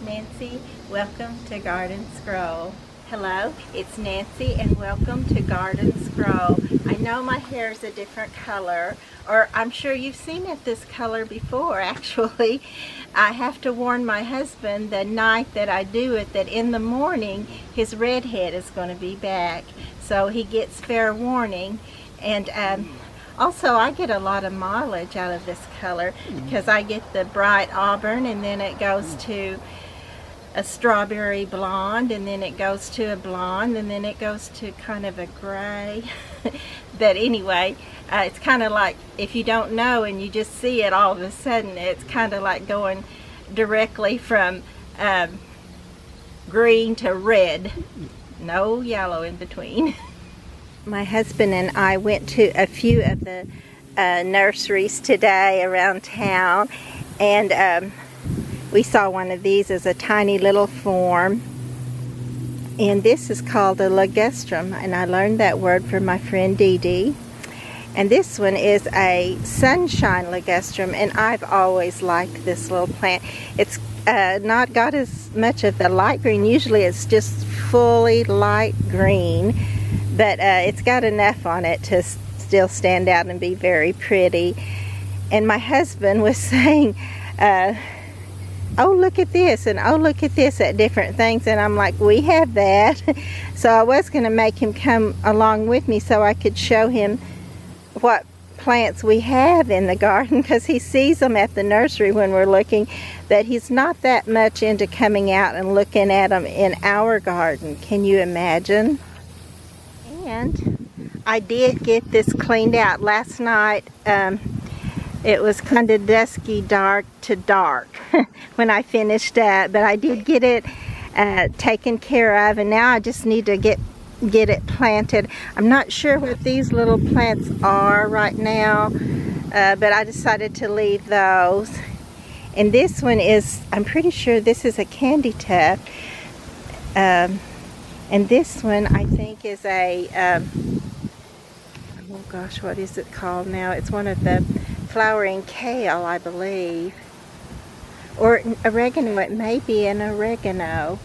it's Nancy. Welcome to Garden Scroll. Hello, it's Nancy and welcome to Garden Scroll. I know my hair is a different color, or I'm sure you've seen it this color before actually. I have to warn my husband the night that I do it that in the morning his red head is going to be back. So he gets fair warning. And also I get a lot of mileage out of this color because I get the bright auburn and then it goes to a strawberry blonde and then it goes to a blonde and then it goes to kind of a gray. But anyway, it's kind of like if you don't know and you just see it all of a sudden, it's kind of like going directly from green to red. No yellow in between. My husband and I went to a few of the nurseries today around town, and we saw one of these as a tiny little form, and this is called a Ligustrum, and I learned that word from my friend Dee Dee. And this one is a sunshine Ligustrum, and I've always liked this little plant. It's not got as much of the light green. Usually it's just fully light green, but it's got enough on it to still stand out and be very pretty. And my husband was saying, oh, look at this, and oh, look at this, at different things. And I'm like, we have that. So I was going to make him come along with me so I could show him what plants we have in the garden, because he sees them at the nursery when we're looking, but he's not that much into coming out and looking at them in our garden. Can you imagine? And I did get this cleaned out last night. It was kind of dusky dark to dark when I finished up, but I did get it taken care of, and now I just need to get it planted. I'm not sure what these little plants are right now, but I decided to leave those. And this one is, I'm pretty sure this is a candy tuft, and this one I think is a oh gosh, what is it called now? It's one of the flowering kale, I believe, or oregano. It may be an oregano.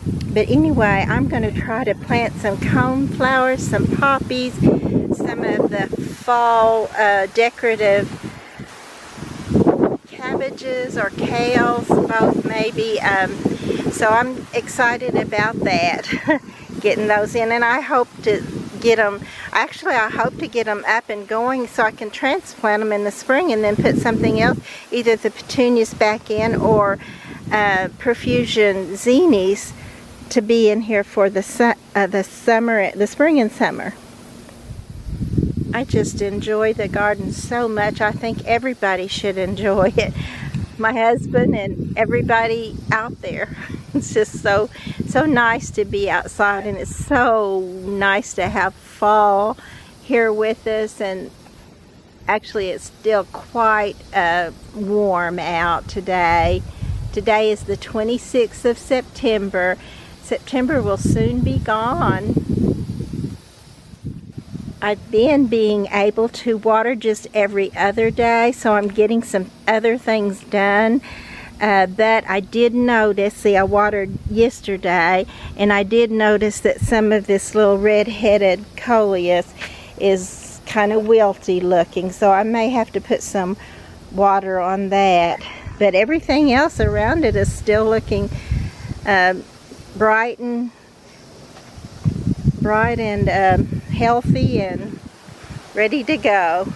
But anyway, I'm going to try to plant some coneflowers, some poppies, some of the fall decorative cabbages or kales, both maybe. So I'm excited about that, getting those in, and I hope to get them, actually I hope to get them up and going so I can transplant them in the spring and then put something else, either the petunias back in or profusion zinnies, to be in here for the summer, the spring and summer. I just enjoy the garden so much. I think everybody should enjoy it. My husband and everybody out there. It's just so nice to be outside, and it's so nice to have fall here with us. And actually it's still quite warm out today. Today is the 26th of September. September will soon be gone. I've been being able to water just every other day, so I'm getting some other things done. But I did notice, see, I watered yesterday, and I did notice that some of this little red-headed coleus is kind of wilty looking, so I may have to put some water on that. But everything else around it is still looking bright and healthy and ready to go.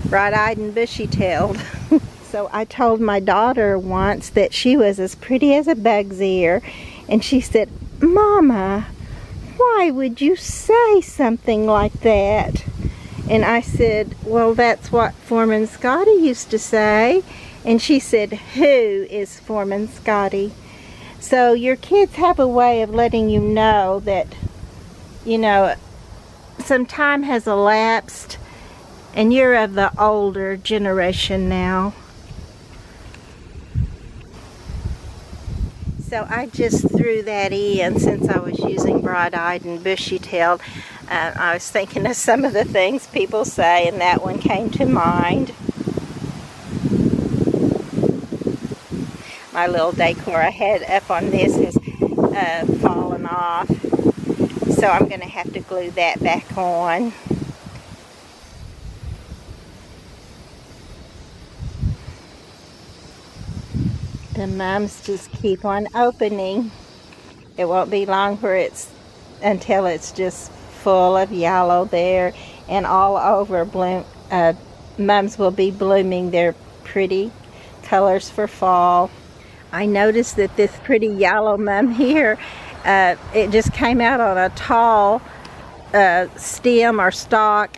Bright-eyed and bushy-tailed. So I told my daughter once that she was as pretty as a bug's ear, and she said, "Mama, why would you say something like that?" And I said, "Well, that's what Foreman Scotty used to say." And she said, "Who is Foreman Scotty?" So your kids have a way of letting you know that, you know, some time has elapsed and you're of the older generation now. So I just threw that in since I was using bright-eyed and bushy-tailed. I was thinking of some of the things people say, and that one came to mind. my little decor I had up on this has fallen off. So I'm going to have to glue that back on. The mums just keep on opening. It won't be long until it's just full of yellow there, and all over mums will be blooming their pretty colors for fall. I noticed that this pretty yellow mum here, it just came out on a tall stem or stalk,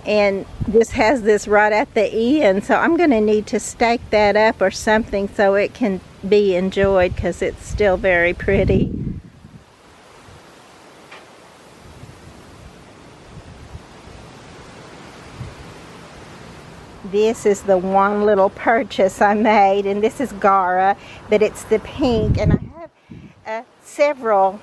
and just has this right at the end, so I'm going to need to stake that up or something so it can be enjoyed, because it's still very pretty. This is the one little purchase I made, and this is Gara, but it's the pink, and I have several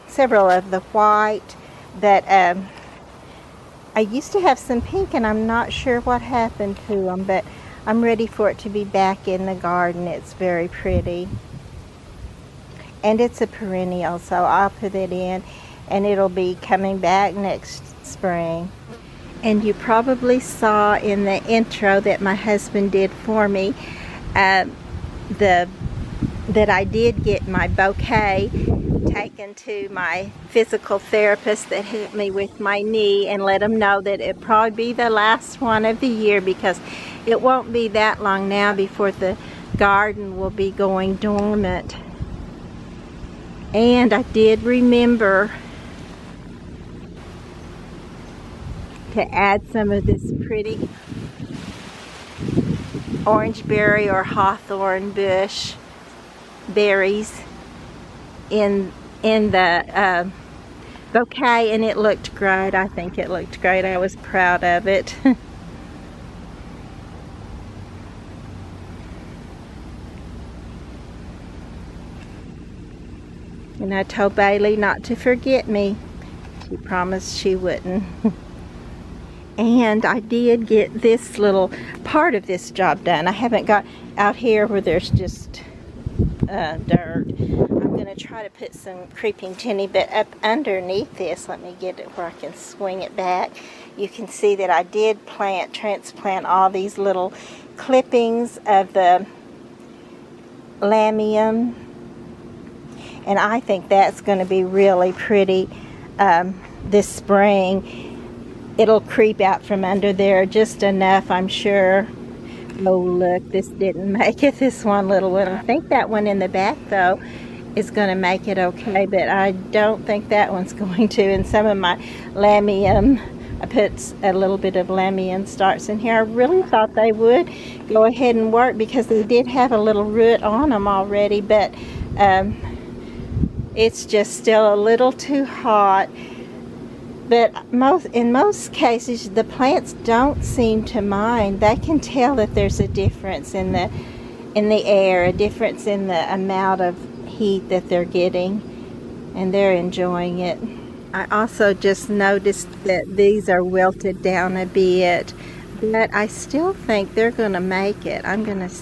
of the white, but I used to have some pink, and I'm not sure what happened to them, but I'm ready for it to be back in the garden. It's very pretty. And it's a perennial, so I'll put it in, and it'll be coming back next spring. And you probably saw in the intro that my husband did for me, that I did get my bouquet taken to my physical therapist that helped me with my knee, and let him know that it'd probably be the last one of the year, because it won't be that long now before the garden will be going dormant. And I did remember to add some of this pretty orangeberry or hawthorn bush berries in the bouquet, and it looked great. I think it looked great. I was proud of it. And I told Bailey not to forget me. She promised she wouldn't. And I did get this little part of this job done. I haven't got out here where there's just dirt. I'm going to try to put some creeping tinny, but up underneath this, let me get it where I can swing it back. You can see that I did transplant all these little clippings of the lamium, and I think that's going to be really pretty this spring. It'll creep out from under there just enough, I'm sure. Oh, look, this didn't make it, this one little one. I think that one in the back, though, is going to make it okay, but I don't think that one's going to. And some of my lamium, I put a little bit of lamium starts in here. I really thought they would go ahead and work, because they did have a little root on them already, but it's just still a little too hot. But in most cases, the plants don't seem to mind. They can tell that there's a difference in the air, a difference in the amount of heat that they're getting, and they're enjoying it. I also just noticed that these are wilted down a bit, but I still think they're going to make it. I'm going to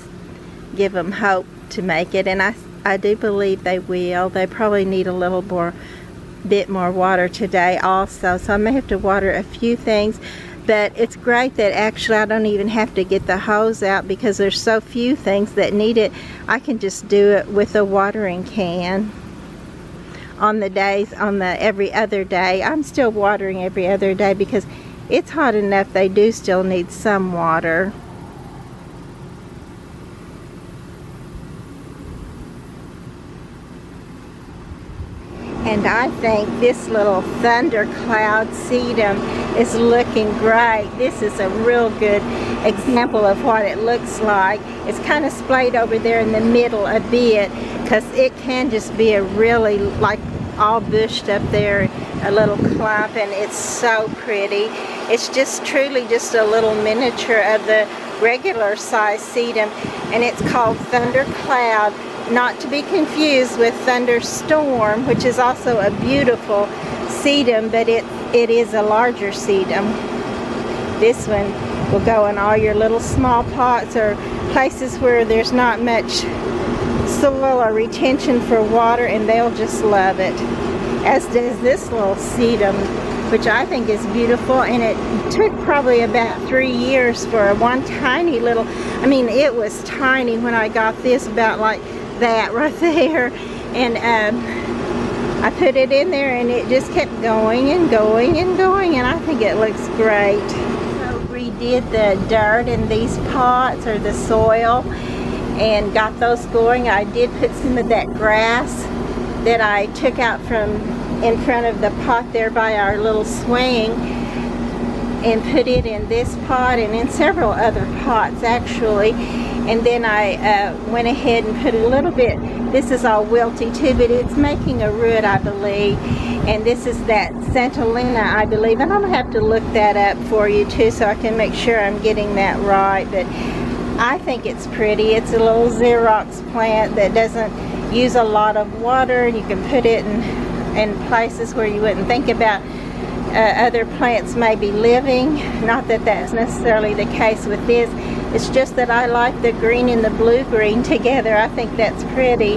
give them hope to make it, and I do believe they will. They probably need a little bit more water today also, so I may have to water a few things, but it's great that actually I don't even have to get the hose out, because there's so few things that need it. I can just do it with a watering can. On the every other day, I'm still watering every other day, because it's hot enough they do still need some water. And I think this little thundercloud sedum is looking great. This is a real good example of what it looks like. It's kind of splayed over there in the middle a bit, because it can just be a really, like, all bushed up there, a little clump, and it's so pretty. It's just truly just a little miniature of the regular size sedum, and it's called thundercloud. Not to be confused with thunderstorm, which is also a beautiful sedum, but it is a larger sedum. This one will go in all your little small pots or places where there's not much soil or retention for water, and they'll just love it. As does this little sedum, which I think is beautiful, and it took probably about 3 years for one tiny little, I mean, it was tiny when I got this, about like that right there, and I put it in there and it just kept going and going and going, and I think it looks great. So redid the dirt in these pots, or the soil, and got those going. I did put some of that grass that I took out from in front of the pot there by our little swing, and put it in this pot and in several other pots actually. And then I went ahead and put a little bit, this is all wilty too, but it's making a root, I believe, and this is that Santolina, I believe, and I'm gonna have to look that up for you too so I can make sure I'm getting that right. But I think it's pretty. It's a little Xerox plant that doesn't use a lot of water, and you can put it in places where you wouldn't think about other plants maybe living. Not that that's necessarily the case with this. It's just that I like the green and the blue-green together. I think that's pretty.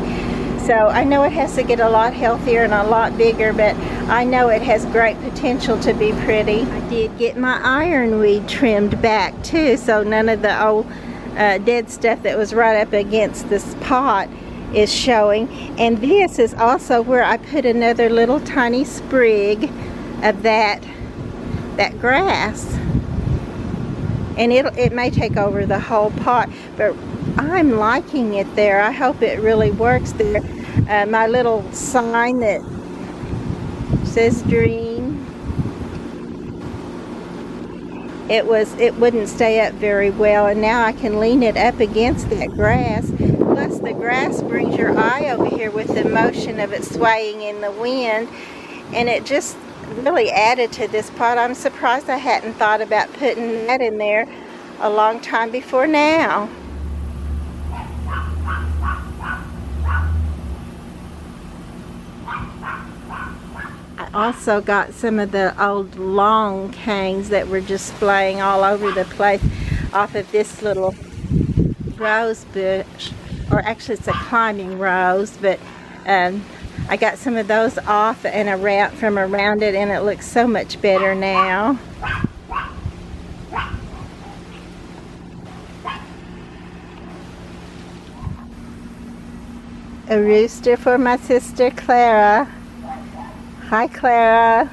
So I know it has to get a lot healthier and a lot bigger, but I know it has great potential to be pretty. I did get my ironweed trimmed back too, so none of the old dead stuff that was right up against this pot is showing. And this is also where I put another little tiny sprig of that grass, and it may take over the whole pot, but I'm liking it there. I hope it really works there. My little sign that says dream, it wouldn't stay up very well, and now I can lean it up against that grass. Plus the grass brings your eye over here with the motion of it swaying in the wind, and it just really added to this pot. I'm surprised I hadn't thought about putting that in there a long time before now. I also got some of the old long canes that were just splaying all over the place off of this little rose bush, or actually it's a climbing rose, but I got some of those off and from around it, and it looks so much better now. A rooster for my sister Clara. Hi Clara.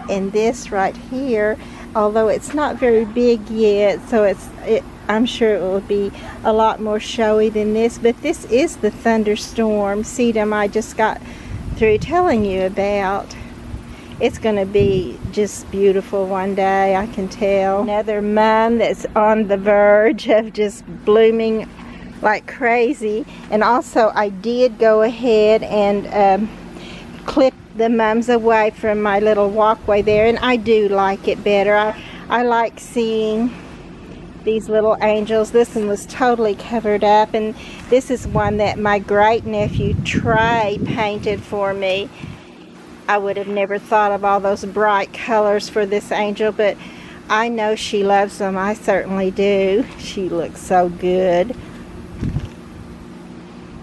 And this right here, although it's not very big yet, so I'm sure it will be a lot more showy than this, but this is the thunderstorm sedum I just got through telling you about. It's going to be just beautiful one day, I can tell. Another mum that's on the verge of just blooming like crazy. And also I did go ahead and clip the mums away from my little walkway there, and I do like it better. I like seeing these little angels. This one was totally covered up, and this is one that my great nephew Trey painted for me. I would have never thought of all those bright colors for this angel, but I know she loves them. I certainly do. She looks so good.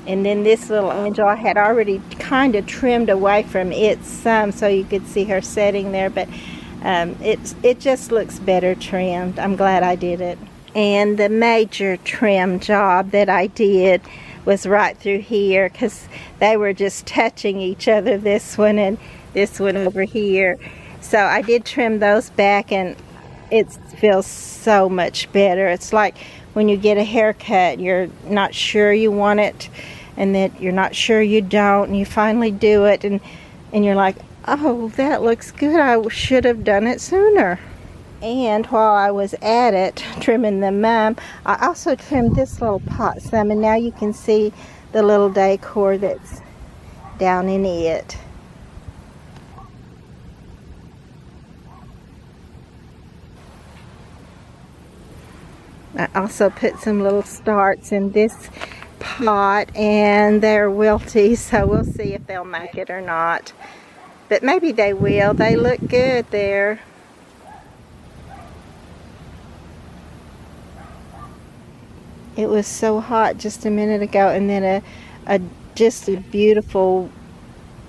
And then this little angel I had already kind of trimmed away from it some so you could see her sitting there, but it just looks better trimmed. I'm glad I did it. And the major trim job that I did was right through here, because they were just touching each other, this one and this one over here. So I did trim those back, and it feels so much better. It's like when you get a haircut, you're not sure you want it, and then you're not sure you don't, and you finally do it, and you're like, oh, that looks good. I should have done it sooner. And while I was at it, trimming the mum, I also trimmed this little pot some, and now you can see the little decor that's down in it. I also put some little starts in this pot, and they're wilty, so we'll see if they'll make it or not. But maybe they will. They look good there. It was so hot just a minute ago, and then just a beautiful,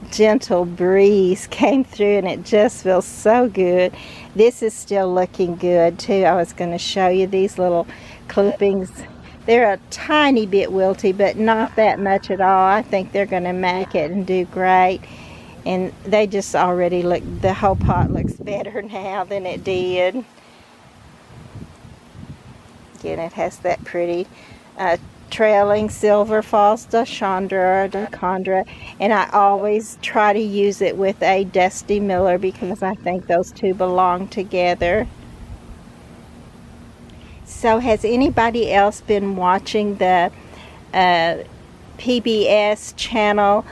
gentle breeze came through, and it just feels so good. This is still looking good too. I was going to show you these little clippings. They're a tiny bit wilty, but not that much at all. I think they're going to make it and do great. And they just already look, the whole pot looks better now than it did. Again, it has that pretty trailing silver false Dachondra, and I always try to use it with a Dusty Miller because I think those two belong together. So has anybody else been watching the PBS channel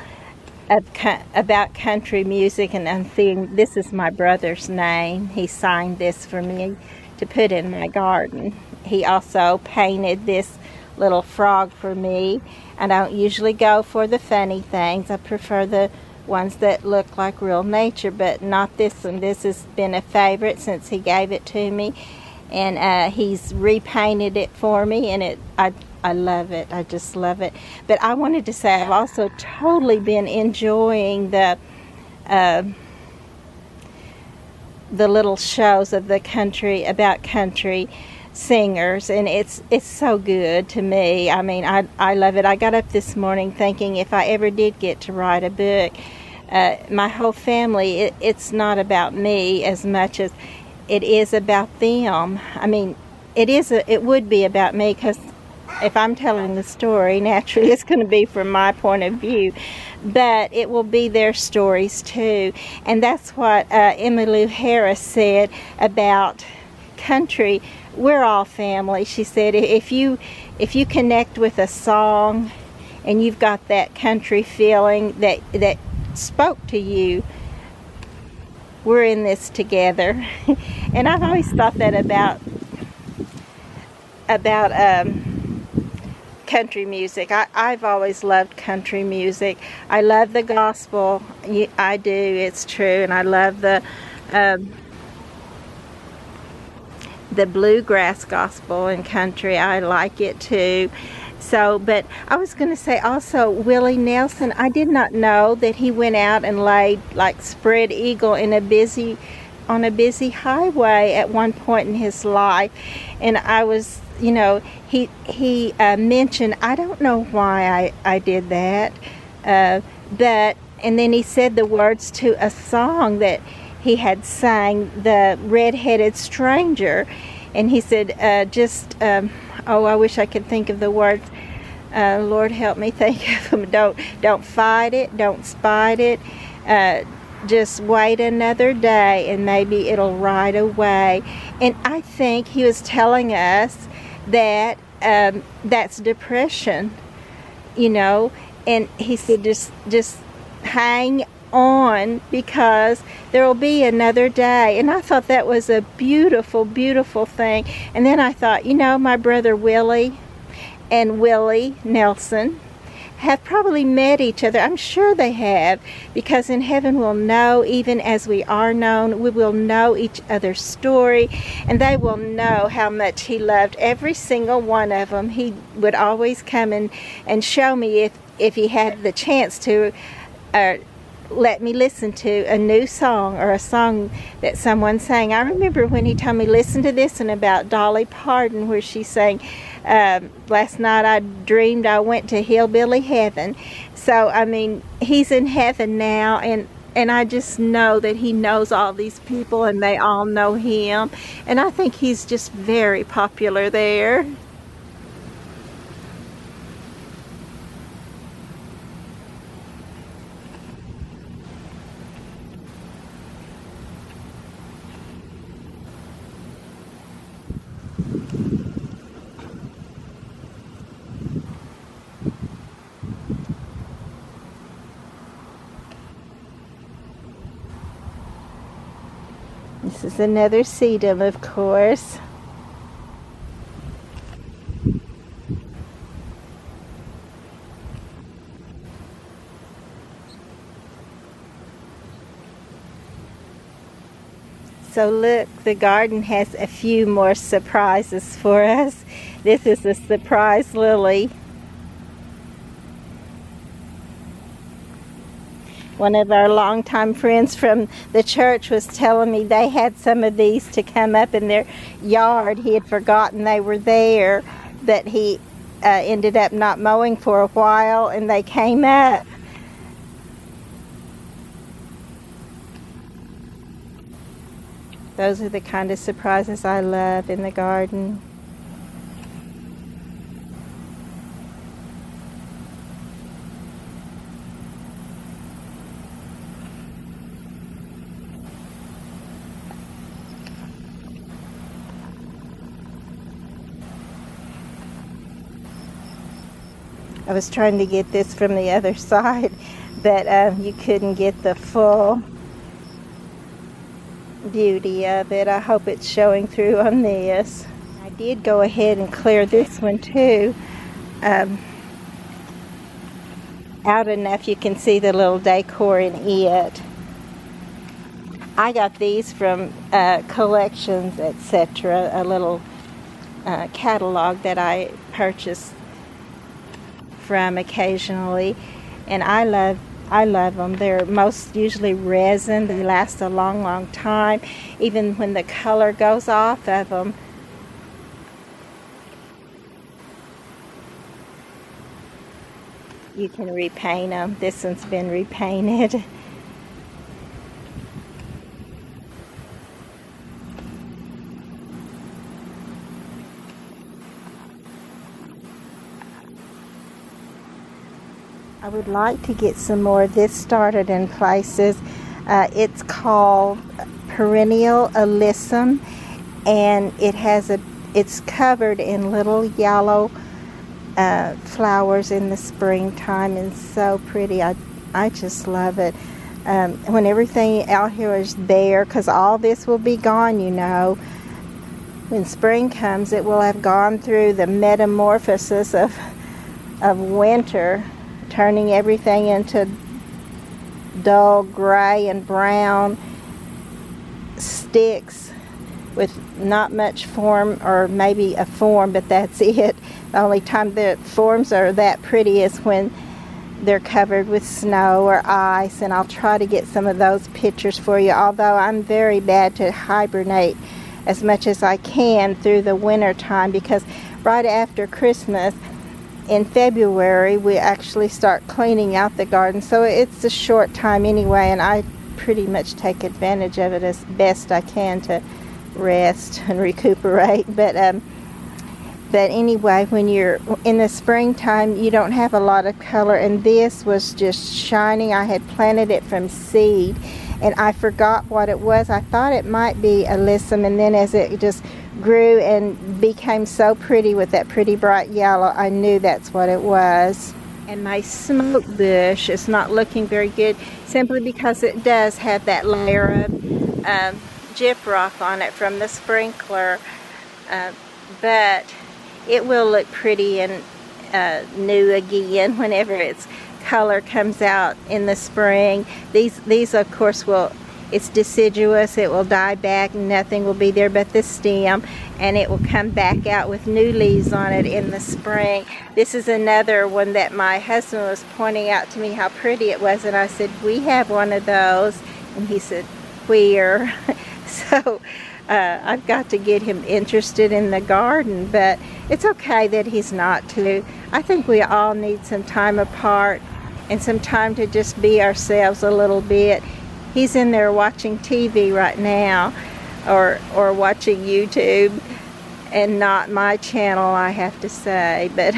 about country music? And I'm seeing, this is my brother's name. He signed this for me to put in my garden. He also painted this little frog for me. I don't usually go for the funny things. I prefer the ones that look like real nature, but not this one. This has been a favorite since he gave it to me, and he's repainted it for me, and I love it. I just love it. But I wanted to say I've also totally been enjoying the little shows of the country, about country singers, and it's so good to me. I mean, I love it. I got up this morning thinking if I ever did get to write a book, my whole family, it's not about me as much as it is about them. I mean, it would be about me, because if I'm telling the story, naturally it's going to be from my point of view, but it will be their stories too. And that's what Emmylou Harris said about country. We're all family. She said if you connect with a song and you've got that country feeling that spoke to you, we're in this together. And I've always thought that about country music. I've always loved country music. I love the gospel. I do, it's true. And I love the bluegrass gospel and country. I like it too. So, but I was going to say also, Willie Nelson, I did not know that he went out and laid like spread eagle on a busy highway at one point in his life. And I was, he mentioned, I don't know why I did that, but, and then he said the words to a song that he had sang, The Red-Headed Stranger, and he said, I wish I could think of the words. Lord help me think of them. Don't fight it, don't spite it. Just wait another day, and maybe it'll ride away. And I think he was telling us that that's depression, And he said, just hang on, because there will be another day. And I thought that was a beautiful, beautiful thing. And then I thought, my brother Willie and Willie Nelson have probably met each other. I'm sure they have, because in heaven we'll know, even as we are known. We will know each other's story, and they will know how much he loved every single one of them. He would always come and show me, if he had the chance to, let me listen to a new song or a song that someone sang. I remember when he told me, listen to this one about Dolly Parton, where she sang, last night I dreamed I went to hillbilly heaven. So, I mean, he's in heaven now, and I just know that he knows all these people, and they all know him. And I think he's just very popular there. This is another sedum, of course. So look, the garden has a few more surprises for us. This is the surprise lily. One of our longtime friends from the church was telling me they had some of these to come up in their yard. He had forgotten they were there, but he ended up not mowing for a while, and they came up. Those are the kind of surprises I love in the garden. I was trying to get this from the other side, but you couldn't get the full beauty of it. I hope it's showing through on this. I did go ahead and clear this one too, out enough you can see the little decor in it. I got these from Collections, etc., a little catalog that I purchased from occasionally, and I love them. They're most usually resin. They last a long time, even when the color goes off of them. You can repaint them. This one's been repainted. I would like to get some more of this started in places. It's called Perennial Alyssum, and it's covered in little yellow flowers in the springtime, and so pretty. I just love it. When everything out here is bare, because all this will be gone, you know. When spring comes, it will have gone through the metamorphosis of winter, turning everything into dull gray and brown sticks with not much form, or maybe a form, but that's it. The only time the forms are that pretty is when they're covered with snow or ice, and I'll try to get some of those pictures for you, although I'm very bad to hibernate as much as I can through the winter time, because right after Christmas in February we actually start cleaning out the garden, so it's a short time anyway, and I pretty much take advantage of it as best I can to rest and recuperate. But anyway, when you're in the springtime, you don't have a lot of color, and this was just shining. I had planted it from seed, and I forgot what it was. I thought it might be alyssum, and then as it just grew and became so pretty with that pretty bright yellow, I knew that's what it was. And my smoke bush is not looking very good, simply because it does have that layer of gyprock on it from the sprinkler, but it will look pretty and new again whenever its color comes out in the spring. These of course it's deciduous. It will die back, nothing will be there but the stem, and it will come back out with new leaves on it in the spring. This is another one that my husband was pointing out to me how pretty it was, and I said, we have one of those, and he said, where? So I've got to get him interested in the garden, but it's okay that he's not too. I think we all need some time apart and some time to just be ourselves a little bit. He's in there watching TV right now, or watching YouTube, and not my channel, I have to say, but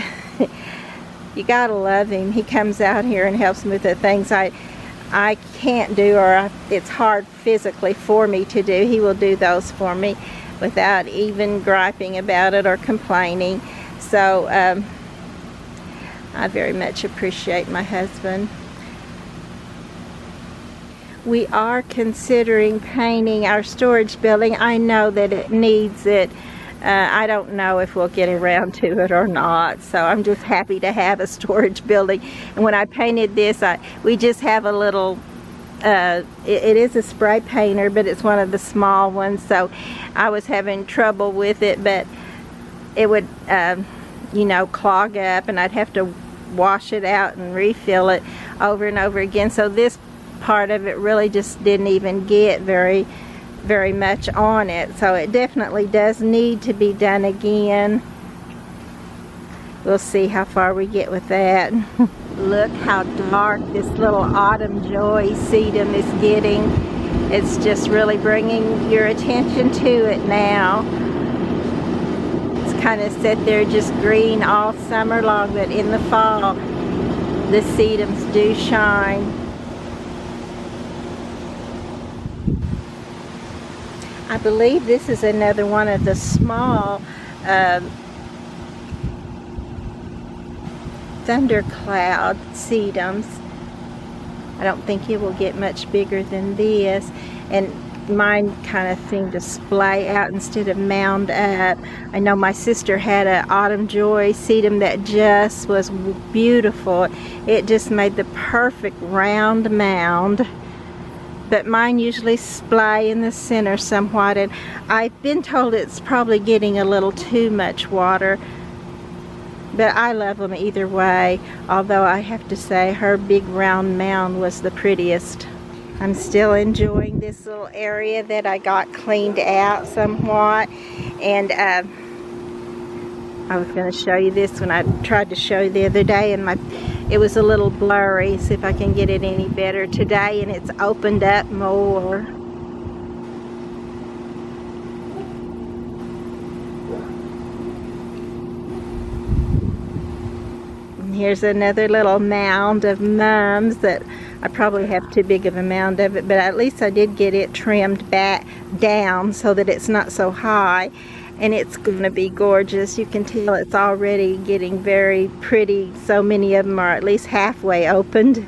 you gotta love him. He comes out here and helps me with the things I can't do, or it's hard physically for me to do. He will do those for me without even griping about it or complaining. So I very much appreciate my husband. We are considering painting our storage building. I know that it needs it. I don't know if we'll get around to it or not, so I'm just happy to have a storage building. And when I painted this, we just have a little, it is a spray painter, but it's one of the small ones, so I was having trouble with it, but it would, you know, clog up, and I'd have to wash it out and refill it over and over again. So this part of it really just didn't even get very much on it. So it definitely does need to be done again. We'll see how far we get with that. Look how dark this little autumn joy sedum is getting. It's just really bringing your attention to it now. It's kind of sit there just green all summer long, but in the fall the sedums do shine. I believe this is another one of the small thundercloud sedums. I don't think it will get much bigger than this, and mine kind of seemed to splay out instead of mound up. I know my sister had an autumn joy sedum that just was beautiful. It just made the perfect round mound, but mine usually splay in the center somewhat, and I've been told it's probably getting a little too much water. But I love them either way, although I have to say her big round mound was the prettiest. I'm still enjoying this little area that I got cleaned out somewhat. And I was going to show you this when I tried to show you the other day, and it was a little blurry. See if I can get it any better today, and it's opened up more. Here's another little mound of mums that I probably have too big of a mound of it, but at least I did get it trimmed back down so that it's not so high, and it's going to be gorgeous. You can tell it's already getting very pretty. So many of them are at least halfway opened.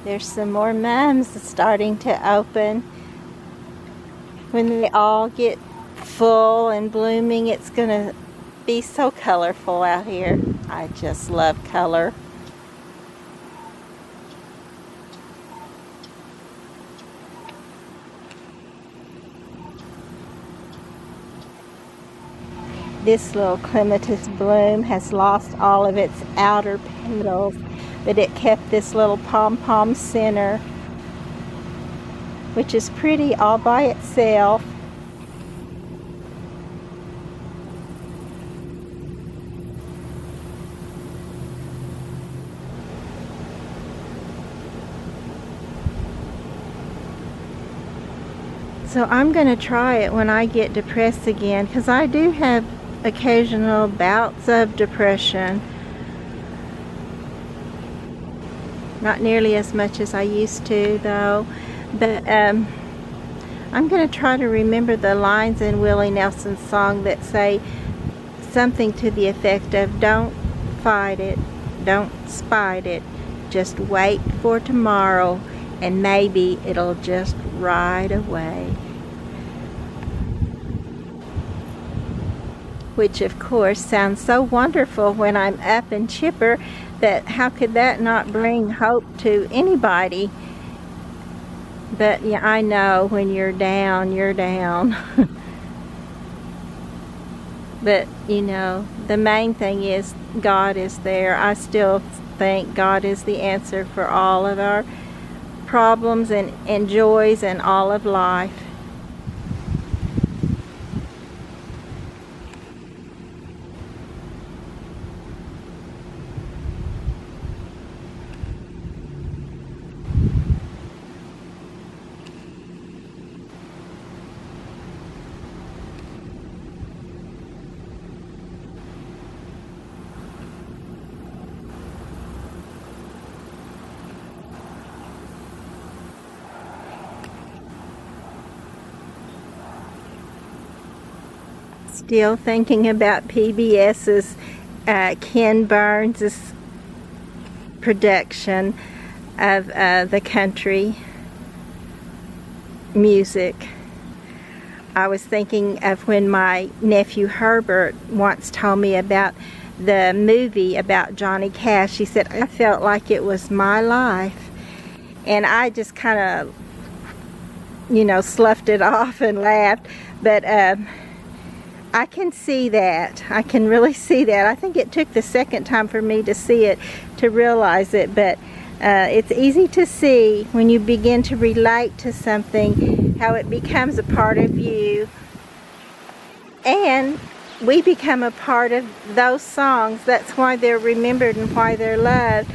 There's some more mums starting to open. When they all get full and blooming, it's going to be so colorful out here. I just love color. This little clematis bloom has lost all of its outer petals, but it kept this little pom-pom center, which is pretty all by itself. So I'm going to try it when I get depressed again, because I do have occasional bouts of depression. Not nearly as much as I used to, though. But I'm going to try to remember the lines in Willie Nelson's song that say something to the effect of, don't fight it, don't spite it, just wait for tomorrow, and maybe it'll just right away. Which of course sounds so wonderful when I'm up and chipper, that how could that not bring hope to anybody? But yeah, I know when you're down, you're down. But you know, the main thing is God is there. I still think God is the answer for all of our problems and joys and all of life. Still thinking about PBS's Ken Burns' production of the country music. I was thinking of when my nephew Herbert once told me about the movie about Johnny Cash. He said, I felt like it was my life. And I just kind of, you know, sloughed it off and laughed. But I can see that. I can really see that. I think it took the second time for me to see it to realize it, but it's easy to see when you begin to relate to something, how it becomes a part of you, and we become a part of those songs. That's why they're remembered and why they're loved.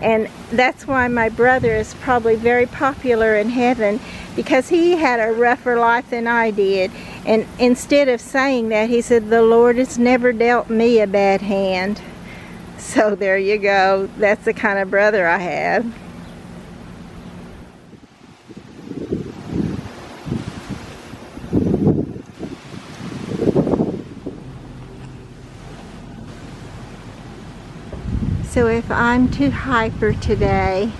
And that's why my brother is probably very popular in heaven, because he had a rougher life than I did. And instead of saying that, he said, the Lord has never dealt me a bad hand. So there you go. That's the kind of brother I have. So if I'm too hyper today,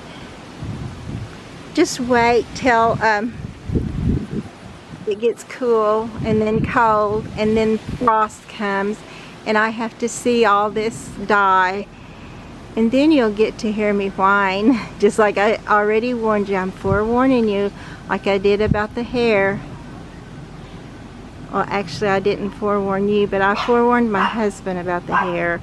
just wait till it gets cool and then cold and then frost comes and I have to see all this die, and then you'll get to hear me whine, just like I already warned you. I'm forewarning you, like I did about the hair. Well, actually I didn't forewarn you, but I forewarned my husband about the hair.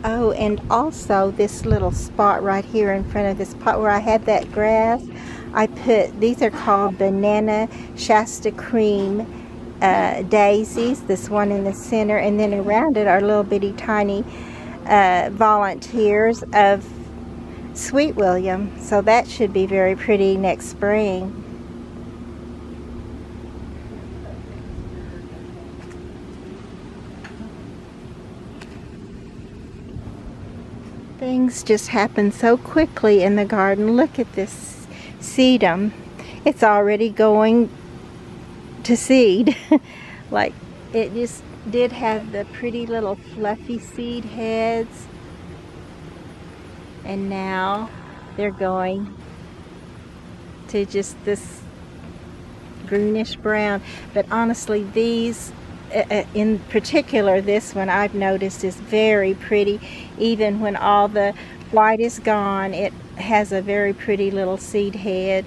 Oh, and also this little spot right here in front of this pot where I had that grass, I put, these are called banana Shasta cream daisies, this one in the center, and then around it are little bitty tiny volunteers of Sweet William. So that should be very pretty next spring. Things just happen so quickly in the garden. Look at this sedum. It's already going to seed. Like, it just did have the pretty little fluffy seed heads, and now they're going to just this greenish brown. But honestly, these in particular, this one I've noticed is very pretty. Even when all the white is gone, it has a very pretty little seed head.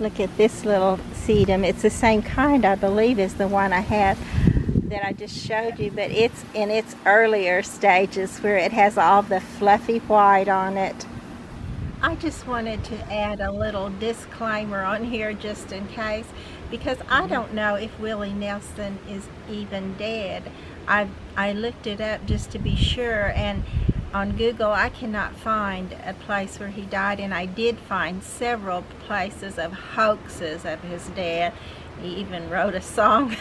Look at this little sedum. It's the same kind, I believe, as the one I have that I just showed you, but it's in its earlier stages where it has all the fluffy white on it. I just wanted to add a little disclaimer on here just in case. because I don't know if Willie Nelson is even dead. I looked it up just to be sure, and on Google I cannot find a place where he died, and I did find several places of hoaxes of his death. He even wrote a song.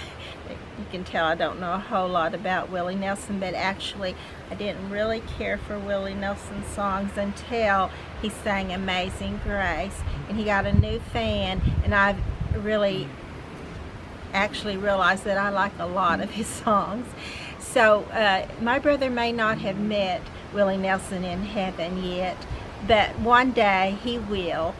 You can tell I don't know a whole lot about Willie Nelson, but actually I didn't really care for Willie Nelson's songs until he sang Amazing Grace, and he got a new fan, and I've really actually realized that I like a lot of his songs. So my brother may not have met Willie Nelson in heaven yet, but one day he will.